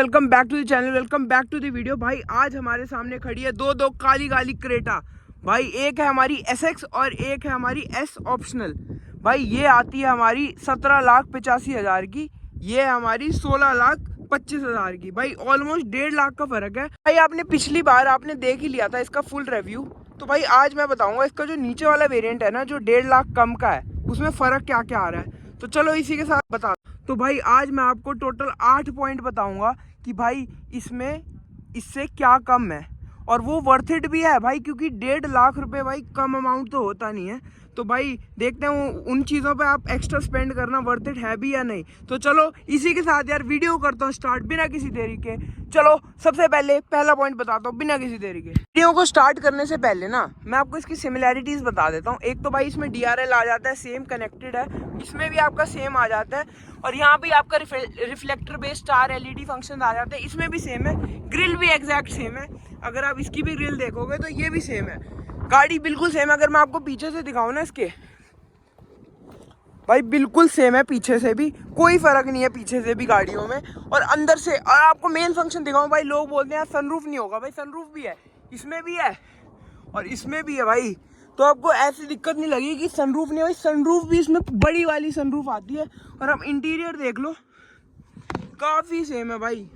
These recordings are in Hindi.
Welcome back to the channel, welcome back to the video. भाई आज हमारे सामने खड़ी है दो काली काली क्रेटा। भाई एक है हमारी SX और एक है हमारी S ऑप्शनल। भाई ये आती है हमारी 17,85,000 की, ये है हमारी 16,25,000 की। भाई ऑलमोस्ट 1.5 लाख का फर्क है। भाई आपने पिछली बार आपने देख ही लिया था इसका फुल रिव्यू, तो भाई आज मैं बताऊंगा इसका जो नीचे वाला वेरिएंट है ना, जो 1.5 लाख कम का है, उसमें फ़र्क क्या क्या आ रहा है। तो चलो इसी के साथ बता। तो भाई आज मैं आपको टोटल 8 पॉइंट बताऊंगा कि भाई इसमें इससे क्या कम है, और वो वर्थ इट भी है भाई, क्योंकि 1.5 लाख रुपए भाई कम अमाउंट तो होता नहीं है। तो भाई देखते हैं उन चीज़ों पे आप एक्स्ट्रा स्पेंड करना वर्थ इट है भी या नहीं। तो चलो इसी के साथ यार वीडियो करता हूँ स्टार्ट बिना किसी देरी के। चलो सबसे पहले पहला पॉइंट बताता हूँ बिना किसी देरी के। वीडियो को स्टार्ट करने से पहले ना मैं आपको इसकी सिमिलैरिटीज़ बता देता हूँ। एक तो भाई इसमें DRL आ जाता है, सेम कनेक्टेड है, इसमें भी आपका सेम आ जाता है, और यहाँ भी आपका reflector based star LED function आ जाते हैं, इसमें भी सेम है। ग्रिल भी एग्जैक्ट सेम है, अगर आप इसकी भी ग्रिल देखोगे तो ये भी सेम है। गाड़ी बिल्कुल सेम है। अगर मैं आपको पीछे से दिखाऊं ना इसके, भाई बिल्कुल सेम है, पीछे से भी कोई फर्क नहीं है, पीछे से भी गाड़ियों में और अंदर से। और आपको मेन फंक्शन दिखाऊं, भाई लोग बोलते हैं सनरूफ नहीं होगा, भाई सनरूफ भी है, इसमें भी है और इसमें भी है भाई। तो आपको ऐसी दिक्कत नहीं लगी कि सनरूफ नहीं है, भाई सनरूफ भी इसमें बड़ी वाली सनरूफ आती है। और आप इंटीरियर देख लो, काफ़ी सेम है भाई,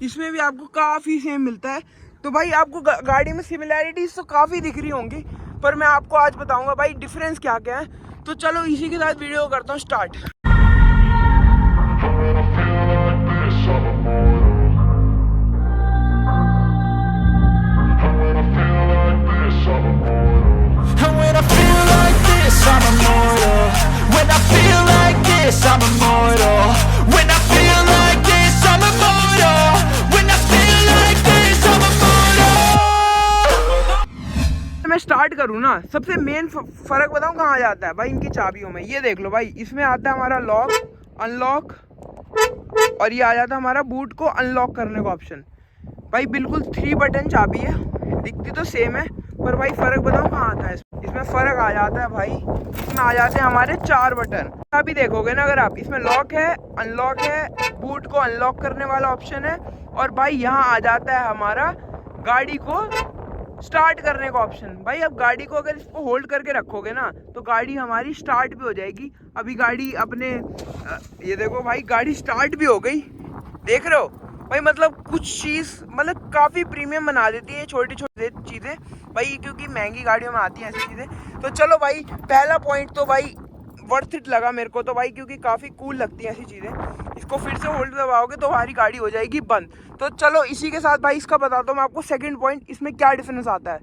इसमें भी आपको काफ़ी सेम मिलता है। तो भाई आपको गाड़ी में सिमिलैरिटीज़ तो काफ़ी दिख रही होंगी, पर मैं आपको आज बताऊंगा भाई डिफरेंस क्या क्या है। तो चलो इसी के साथ वीडियो करता हूँ स्टार्ट। मैं स्टार्ट करूँ ना, सबसे मेन फर्क बताऊँ कहाँ आ जाता है भाई इनकी चाबियों में। ये देख लो भाई, इसमें आता है हमारा लॉक अनलॉक, और ये आ जाता है हमारा बूट को अनलॉक करने का ऑप्शन। भाई बिल्कुल 3 बटन चाबी है, दिखती तो सेम है, पर भाई फ़र्क बताऊँ कहाँ आता है। इसमें फ़र्क आ जाता है भाई, इसमें आ जाते हैं हमारे 4 बटन। अभी देखोगे ना अगर आप, इसमें लॉक है, अनलॉक है, बूट को अनलॉक करने वाला ऑप्शन है, और भाई यहाँ आ जाता है हमारा गाड़ी को स्टार्ट करने का ऑप्शन। भाई अब गाड़ी को अगर इसको होल्ड करके रखोगे ना, तो गाड़ी हमारी स्टार्ट भी हो जाएगी। अभी गाड़ी अपने ये देखो भाई, गाड़ी स्टार्ट भी हो गई, देख रहे हो भाई। मतलब कुछ चीज़ मतलब काफ़ी प्रीमियम बना देती है छोटी छोटी चीज़ें भाई, क्योंकि महंगी गाड़ियों में आती हैं ऐसी चीज़ें। तो चलो भाई पहला पॉइंट तो भाई वर्थ इट लगा मेरे को तो भाई, क्योंकि काफ़ी कूल लगती हैं ऐसी चीज़ें। इसको फिर से होल्ड दबाओगे तो हमारी गाड़ी हो जाएगी बंद। तो चलो इसी के साथ भाई इसका बताता हूँ मैं आपको सेकंड पॉइंट, इसमें क्या डिफरेंस आता है।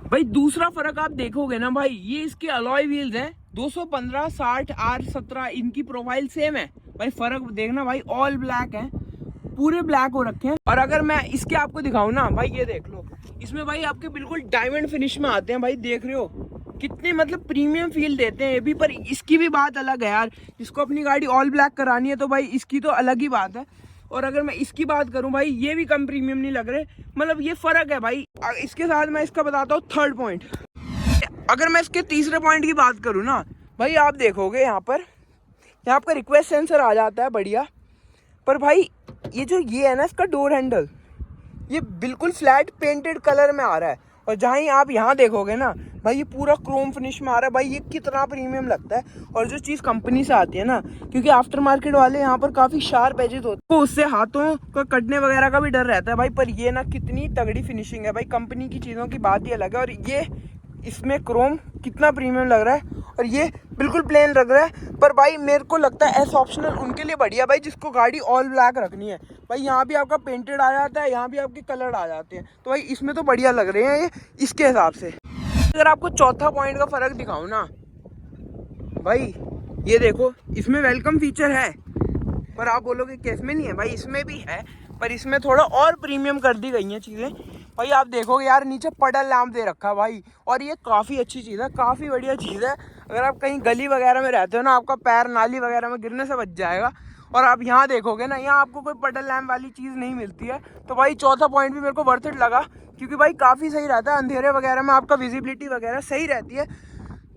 भाई दूसरा फर्क आप देखोगे ना भाई, ये इसके अलॉय व्हील्स हैं 215 60 R17, इनकी प्रोफाइल सेम है भाई। फर्क देखना भाई, ऑल ब्लैक है, पूरे ब्लैक हो रखे हैं। और अगर मैं इसके आपको दिखाऊं ना भाई, ये देख लो, इसमें भाई आपके बिल्कुल डायमंड फिनिश में आते हैं भाई, देख रहे हो कितने मतलब प्रीमियम फील देते हैं ये भी। पर इसकी भी बात अलग है यार, जिसको अपनी गाड़ी ऑल ब्लैक करानी है तो भाई इसकी तो अलग ही बात है। और अगर मैं इसकी बात करूं भाई, ये भी कम प्रीमियम नहीं लग रहे, मतलब ये फ़र्क है भाई। इसके साथ मैं इसका बताता हूँ थर्ड पॉइंट। अगर मैं इसके तीसरे पॉइंट की बात करूँ ना भाई, आप देखोगे यहाँ आपका रिक्वेस्ट सेंसर आ जाता है बढ़िया, पर भाई ये जो ये है ना इसका डोर हैंडल, ये बिल्कुल फ्लैट पेंटेड कलर में आ रहा है। और जहाँ ही आप यहाँ देखोगे ना भाई, ये पूरा क्रोम फिनिश में आ रहा है भाई। ये कितना प्रीमियम लगता है। और जो चीज़ कंपनी से आती है ना, क्योंकि आफ्टर मार्केट वाले यहाँ पर काफ़ी शार्प एजेस होते हैं, तो उससे हाथों का कटने वगैरह का भी डर रहता है भाई। पर ये ना कितनी तगड़ी फिनिशिंग है भाई, कंपनी की चीज़ों की बात ही अलग है। और ये इसमें क्रोम कितना प्रीमियम लग रहा है, और ये बिल्कुल प्लेन लग रहा है। पर भाई मेरे को लगता है S ऑप्शनल उनके लिए बढ़िया भाई, जिसको गाड़ी ऑल ब्लैक रखनी है भाई। यहाँ भी आपका पेंटेड आ जाता है, यहाँ भी आपके कलर आ जाते हैं, तो भाई इसमें तो बढ़िया लग रहे हैं ये इसके हिसाब से। अगर आपको चौथा पॉइंट का फ़र्क दिखाऊँ ना भाई, ये देखो इसमें वेलकम फीचर है, पर आप बोलोगे कि इसमें नहीं है भाई, इसमें भी है, पर इसमें थोड़ा और प्रीमियम कर दी गई हैं चीज़ें भाई। आप देखोगे यार नीचे पडल लैम्प दे रखा है भाई, और ये काफ़ी अच्छी चीज़ है, काफ़ी बढ़िया चीज़ है। अगर आप कहीं गली वगैरह में रहते हो ना, आपका पैर नाली वगैरह में गिरने से बच जाएगा। और आप यहाँ देखोगे ना, यहाँ आपको कोई पडल लैम्प वाली चीज़ नहीं मिलती है। तो भाई चौथा पॉइंट भी मेरे को वर्थ इट लगा, क्योंकि भाई काफ़ी सही रहता है, अंधेरे वगैरह में आपका विजिबिलिटी वगैरह सही रहती है।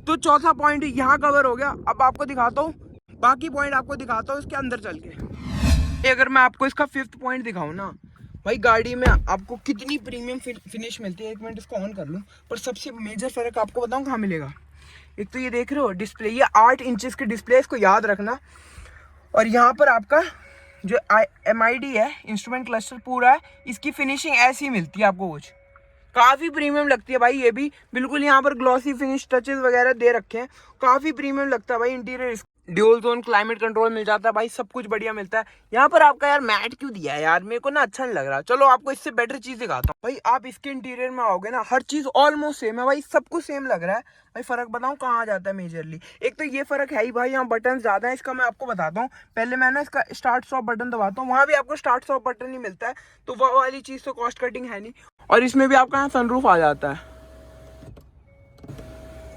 तो चौथा पॉइंट यहाँ कवर हो गया। अब आपको दिखाता हूँ बाकी पॉइंट, आपको दिखाता हूँ इसके अंदर चल के। अगर मैं आपको इसका फिफ्थ पॉइंट दिखाऊं ना भाई, गाड़ी में आपको कितनी प्रीमियम फिनिश मिलती है। एक मिनट इसको ऑन कर लूं। पर सबसे मेजर फर्क आपको बताऊं कहाँ मिलेगा। एक तो ये देख रहे हो डिस्प्ले, ये 8 इंचेस की डिस्प्ले, इसको याद रखना। और यहाँ पर आपका जो MID है, इंस्ट्रूमेंट क्लस्टर पूरा है, इसकी फिनिशिंग ऐसी मिलती है आपको कुछ काफ़ी प्रीमियम लगती है भाई। ये भी बिल्कुल यहाँ पर ग्लॉसी फिनिश टचेस वगैरह दे रखे हैं, काफ़ी प्रीमियम लगता है भाई। Interior dual zone climate control मिल जाता है भाई, सब कुछ बढ़िया मिलता है। यहाँ पर आपका यार मैट क्यों दिया है यार, मेरे को ना अच्छा नहीं लग रहा। चलो आपको इससे बेटर चीज़ दिखाता हूँ भाई। आप इसके इंटीरियर में आओगे ना, हर चीज़ ऑलमोस्ट सेम है भाई, सब कुछ सेम लग रहा है भाई। फ़र्क बताऊँ कहाँ आ जाता है मेजरली। एक तो ये फ़र्क है ही भाई, यहाँ बटन ज़्यादा है, इसका मैं आपको बताता हूँ। पहले मैं ना इसका स्टार्ट स्टॉप बटन दबाता हूँ, वहाँ भी आपको स्टार्ट स्टॉप बटन ही मिलता है, तो वो वाली चीज़ तो कॉस्ट कटिंग है नहीं। और इसमें भी आपका यहाँ सनरूफ आ जाता है,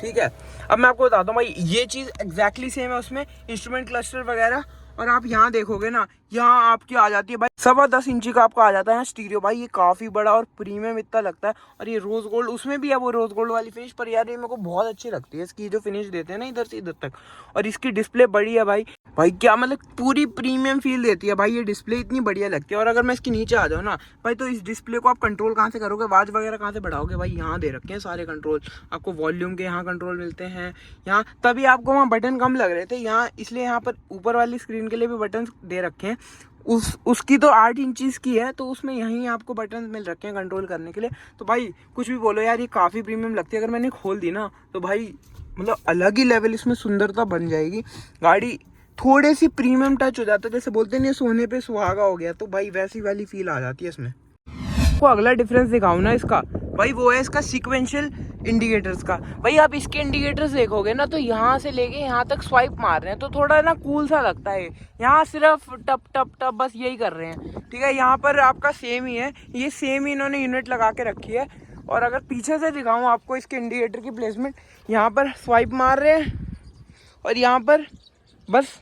ठीक है। अब मैं आपको बताता हूँ भाई, ये चीज़ एग्जैक्टली सेम है उसमें, इंस्ट्रूमेंट क्लस्टर वगैरह। और आप यहाँ देखोगे ना, यहाँ आपकी आ जाती है भाई 10.25 इंची का आपका आ जाता है यहाँ स्टीरियो भाई। ये काफ़ी बड़ा और प्रीमियम इतना लगता है। और ये रोज़ गोल्ड, उसमें भी है वो रोज़ गोल्ड वाली फिनिश, पर यार ये मेरे को बहुत अच्छी लगती है इसकी जो फिनिश देते हैं ना इधर से इधर तक। और इसकी डिस्प्ले बड़ी है भाई, भाई क्या मतलब पूरी प्रीमियम फील देती है भाई, ये डिस्प्ले इतनी बढ़िया लगती है। और अगर मैं इसके नीचे आ जाऊँ ना भाई, तो इस डिस्प्ले को आप कंट्रोल कहाँ से करोगे, आवाज़ वगैरह कहाँ से बढ़ाओगे भाई, यहाँ दे रखे हैं सारे कंट्रोल। आपको वॉल्यूम के यहाँ कंट्रोल मिलते हैं, यहाँ तभी आपको वहाँ बटन कम लग रहे थे यहाँ, इसलिए यहाँ पर ऊपर वाली स्क्रीन के लिए भी बटन दे रखे हैं। उसकी तो 8 इंचज़ की है, तो उसमें यहीं आपको बटन मिल रखे हैं कंट्रोल करने के लिए। तो भाई कुछ भी बोलो यार, ये काफ़ी प्रीमियम लगती है। अगर मैंने खोल दी ना तो भाई मतलब अलग ही लेवल इसमें सुंदरता बन जाएगी। गाड़ी थोड़े सी प्रीमियम टच हो जाता है, जैसे बोलते नहीं सोने पे सुहागा हो गया, तो भाई वैसी वाली फील आ जाती है इसमें। आपको अगला डिफरेंस दिखाऊं ना इसका भाई, वो है इसका सीक्वेंशियल इंडिकेटर्स का। भाई आप इसके इंडिकेटर्स देखोगे ना, तो यहाँ से लेके यहाँ तक स्वाइप मार रहे हैं, तो थोड़ा ना कूल सा लगता है। यहाँ सिर्फ टप टप टप बस यही कर रहे हैं, ठीक है। यहाँ पर आपका सेम ही है, ये सेम ही इन्होंने यूनिट लगा के रखी है। और अगर पीछे से दिखाऊँ आपको इसके इंडिकेटर की प्लेसमेंट, यहाँ पर स्वाइप मार रहे हैं और यहाँ पर बस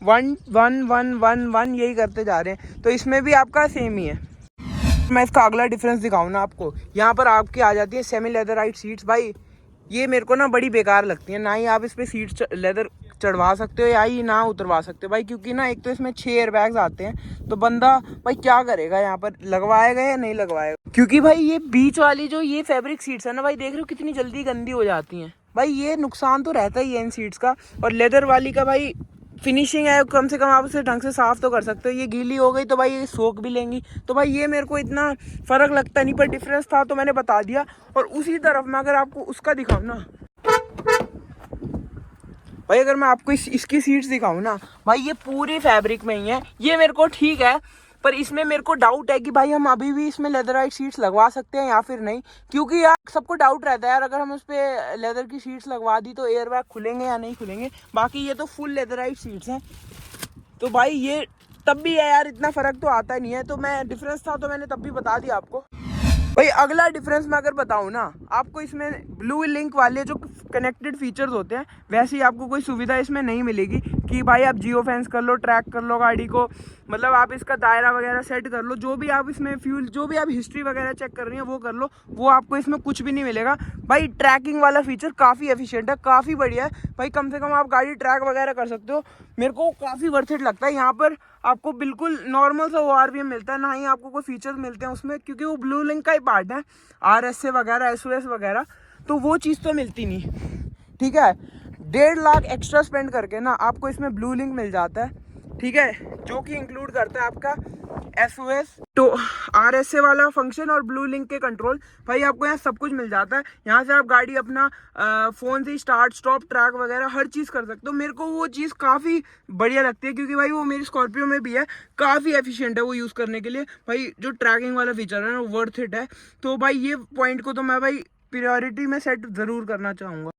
1 1 1 1 1 यही करते जा रहे हैं, तो इसमें भी आपका सेम ही है। मैं इसका अगला डिफरेंस दिखाऊँ ना आपको, यहाँ पर आपकी आ जाती है सेमी लेदराइट सीट्स। भाई ये मेरे को ना बड़ी बेकार लगती है, ना ही आप इस पर सीट्स लेदर चढ़वा सकते हो या ही ना उतरवा सकते हो भाई, क्योंकि ना एक तो इसमें 6 एयरबैग्स आते हैं, तो बंदा भाई क्या करेगा, यहाँ पर लगवाएगा या नहीं लगवाएगा। क्योंकि भाई ये बीच वाली जो ये फैब्रिक सीट्स है ना भाई, देख रहे हो कितनी जल्दी गंदी हो जाती हैं भाई, ये नुकसान तो रहता ही है इन सीट्स का। और लेदर वाली का भाई फिनिशिंग है, कम से कम आप उसे ढंग से साफ़ तो कर सकते हो। ये गीली हो गई तो भाई ये सोख भी लेंगी, तो भाई ये मेरे को इतना फ़र्क लगता नहीं, पर डिफरेंस था तो मैंने बता दिया। और उसी तरफ मैं अगर आपको उसका दिखाऊँ ना भाई, अगर मैं आपको इसकी सीट्स दिखाऊँ ना भाई, ये पूरी फैब्रिक में ही है। ये मेरे को ठीक है, पर इसमें मेरे को डाउट है कि भाई हम अभी भी इसमें लेदराइट सीट्स लगवा सकते हैं या फिर नहीं, क्योंकि यार सबको डाउट रहता है यार, अगर हम उस पर लेदर की सीट्स लगवा दी तो एयर बैग खुलेंगे या नहीं खुलेंगे। बाकी ये तो फुल लेदराइट सीट्स हैं, तो भाई ये तब भी है यार, इतना फ़र्क तो आता नहीं है। तो मैं डिफरेंस था तो मैंने तब भी बता दिया आपको। भाई अगला डिफरेंस मैं अगर बताऊँ ना आपको, इसमें ब्लू लिंक वाले जो कनेक्टेड फीचर्स होते हैं, वैसे ही आपको कोई सुविधा इसमें नहीं मिलेगी कि भाई आप जियो फेंस कर लो, ट्रैक कर लो गाड़ी को, मतलब आप इसका दायरा वगैरह सेट कर लो, जो भी आप इसमें फ्यूल, जो भी आप हिस्ट्री वगैरह चेक कर रही हैं वो कर लो, वो आपको इसमें कुछ भी नहीं मिलेगा। भाई ट्रैकिंग वाला फीचर काफ़ी एफिशिएंट है, काफ़ी बढ़िया है भाई, कम से कम आप गाड़ी ट्रैक वगैरह कर सकते हो। मेरे को काफ़ी वर्थ इट लगता है। यहाँ पर आपको बिल्कुल नॉर्मल सा ORVM मिलता है, ना ही आपको कोई फीचर्स मिलते हैं उसमें, क्योंकि वो ब्लू लिंक का ही पार्ट है। RSA वगैरह SOS वगैरह तो वो चीज़ तो मिलती नहीं, ठीक है। 1.5 लाख एक्स्ट्रा स्पेंड करके ना आपको इसमें ब्लू लिंक मिल जाता है, ठीक है, जो कि इंक्लूड करता है आपका SOS तो RSA वाला फंक्शन और ब्लू लिंक के कंट्रोल। भाई आपको यहाँ सब कुछ मिल जाता है, यहाँ से आप गाड़ी अपना फ़ोन से स्टार्ट स्टॉप ट्रैक वगैरह हर चीज़ कर सकते हो। मेरे को वो चीज़ काफ़ी बढ़िया लगती है, क्योंकि भाई वो मेरी स्कॉर्पियो में भी है, काफ़ी एफिशिएंट है वो यूज़ करने के लिए। भाई जो ट्रैकिंग वाला फीचर है ना, वर्थ इट है। तो भाई ये पॉइंट को तो मैं भाई प्रायोरिटी में सेट ज़रूर करना चाहूँगा।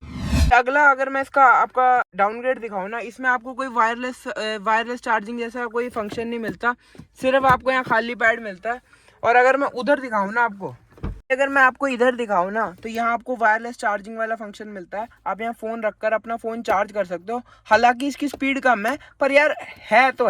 अगला अगर मैं इसका आपका डाउनग्रेड दिखाऊँ ना, इसमें आपको कोई वायरलेस चार्जिंग जैसा कोई फंक्शन नहीं मिलता, सिर्फ आपको यहाँ खाली पैड मिलता है। और अगर मैं उधर दिखाऊँ ना आपको, अगर मैं आपको इधर दिखाऊँ ना, तो यहाँ आपको वायरलेस चार्जिंग वाला फंक्शन मिलता है। आप यहाँ फ़ोन रखकर अपना फ़ोन चार्ज कर सकते हो। हालांकि इसकी स्पीड कम है, पर यार है तो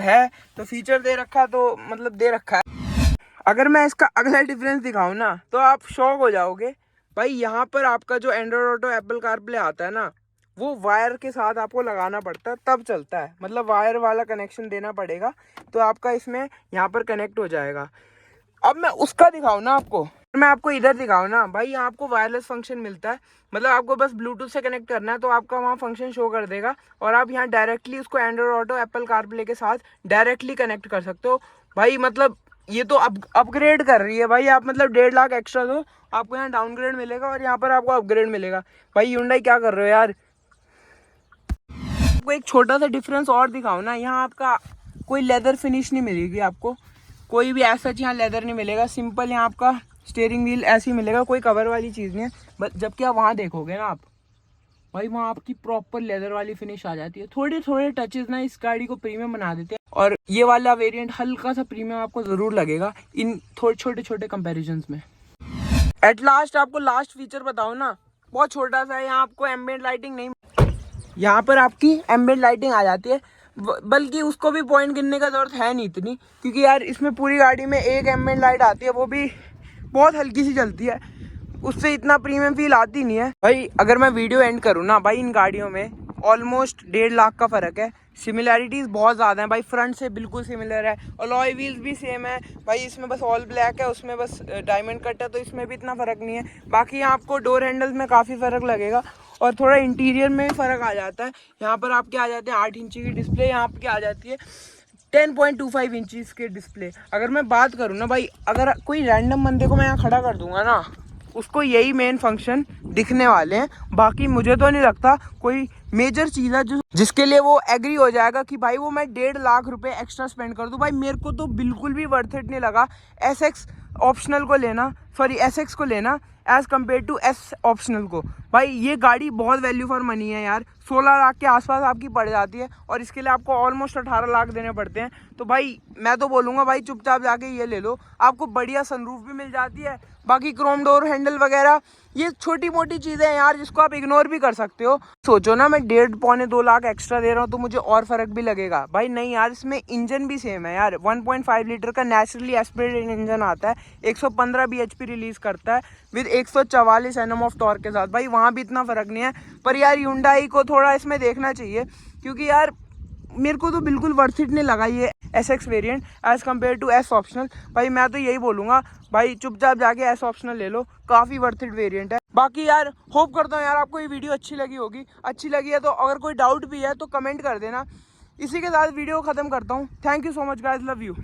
फीचर दे रखा, तो मतलब दे रखा है। अगर मैं इसका अगला डिफरेंस दिखाऊँ ना, तो आप शॉक हो जाओगे भाई। यहाँ पर आपका जो एंड्रॉयड ऑटो एप्पल कारप्ले आता है ना, वो वायर के साथ आपको लगाना पड़ता है तब चलता है, मतलब वायर वाला कनेक्शन देना पड़ेगा तो आपका इसमें यहाँ पर कनेक्ट हो जाएगा। अब मैं उसका दिखाऊँ ना आपको, मैं आपको इधर दिखाऊँ ना भाई, यहाँ आपको वायरलेस फंक्शन मिलता है, मतलब आपको बस ब्लूटूथ से कनेक्ट करना है तो आपका वहाँ फंक्शन शो कर देगा और आप यहाँ डायरेक्टली उसको एंड्रॉइड ऑटो एप्पल कारप्ले के साथ डायरेक्टली कनेक्ट कर सकते हो भाई। मतलब ये तो अपग्रेड कर रही है भाई, आप मतलब 1.5 लाख एक्स्ट्रा दो, आपको यहाँ डाउनग्रेड मिलेगा और यहाँ पर आपको अपग्रेड मिलेगा। भाई Hyundai क्या कर रहे हो यार। आपको एक छोटा सा डिफरेंस और दिखाओ ना, यहाँ आपका कोई लेदर फिनिश नहीं मिलेगी आपको, कोई भी ऐसा यहाँ लेदर नहीं मिलेगा, सिंपल यहाँ आपका स्टीयरिंग व्हील ऐसे ही मिलेगा, कोई कवर वाली चीज़ नहीं है। जबकि आप वहाँ देखोगे ना आप भाई, वहाँ आपकी प्रॉपर लेदर वाली फिनिश आ जाती है। थोड़े थोड़े टचेस ना इस गाड़ी को प्रीमियम बना देते हैं और ये वाला वेरिएंट हल्का सा प्रीमियम आपको ज़रूर लगेगा इन थोड़े छोटे छोटे कंपेरिजन्स में। एट लास्ट आपको लास्ट फीचर बताओ ना, बहुत छोटा सा है, यहाँ आपको एम्बिएंट लाइटिंग नहीं, यहाँ पर आपकी एम्बिएंट लाइटिंग आ जाती है, बल्कि उसको भी पॉइंट गिनने का जरूरत है नहीं इतनी, क्योंकि यार इसमें पूरी गाड़ी में एक एम्बिएंट लाइट आती है, वो भी बहुत हल्की सी जलती है, उससे इतना प्रीमियम फील आती नहीं है भाई। अगर मैं वीडियो एंड करूँ ना भाई, इन गाड़ियों में ऑलमोस्ट 1.5 लाख का फ़र्क है, सिमिलैरिटीज़ बहुत ज़्यादा है भाई, फ्रंट से बिल्कुल सिमिलर है, अलॉय व्हील्स भी सेम है भाई, इसमें बस ऑल ब्लैक है, उसमें बस डायमंड कट है, तो इसमें भी इतना फ़र्क नहीं है। बाकी यहाँ आपको डोर हैंडल्स में काफ़ी फ़र्क लगेगा और थोड़ा इंटीरियर में भी फ़र्क आ जाता है। यहाँ पर आपके आ जाते हैं 8 इंची की डिस्प्ले, यहाँ आपके आ जाती है 10.25 इंचज़ के डिस्प्ले। अगर मैं बात करूँ ना भाई, अगर कोई रैंडम बंदे को मैं यहाँ खड़ा कर दूंगा ना, उसको यही मेन फंक्शन दिखने वाले हैं, बाकी मुझे तो नहीं लगता कोई मेजर चीज़ है जिसके लिए वो एग्री हो जाएगा कि भाई वो मैं 1.5 लाख रुपए एक्स्ट्रा स्पेंड कर दूं। भाई मेरे को तो बिल्कुल भी वर्थ इट नहीं लगा SX ऑप्शनल को लेना, सॉरी SX को लेना as compare to S optional को। भाई ये गाड़ी बहुत वैल्यू फॉर मनी है यार, 16 लाख के आसपास आपकी पड़ जाती है और इसके लिए आपको ऑलमोस्ट 18 लाख देने पड़ते हैं। तो भाई मैं तो बोलूँगा भाई चुपचाप जाके ये ले लो, आपको बढ़िया सनरूफ भी मिल जाती है, बाकी क्रोम डोर हैंडल वगैरह ये छोटी मोटी चीज़ें हैं यार जिसको आप इग्नोर भी कर सकते हो। सोचो ना मैं 1.5-2 लाख एक्स्ट्रा दे रहा हूँ तो मुझे और फ़र्क भी लगेगा, भाई नहीं यार, इसमें इंजन भी सेम है यार, 1.5 लीटर का नेचुरली एस्पिरेटेड इंजन आता है, 115 bhp रिलीज़ करता है विद 144 Nm ऑफ टॉर्क के साथ। भाई वहाँ भी इतना फ़र्क नहीं है, पर यार Hyundai को थोड़ा इसमें देखना चाहिए, क्योंकि यार मेरे को तो बिल्कुल वर्थ इट नहीं लगा ये SX variant as compare to S optional. भाई मैं तो यही बोलूँगा भाई चुपचाप जाके S ऑप्शनल ले लो, काफ़ी वर्थ इट वेरिएंट है। बाकी यार होप करता हूँ यार आपको ये वीडियो अच्छी लगी होगी, अच्छी लगी है तो अगर कोई डाउट भी है तो कमेंट कर देना। इसी के साथ वीडियो ख़त्म करता हूँ। Thank you so much guys, love you.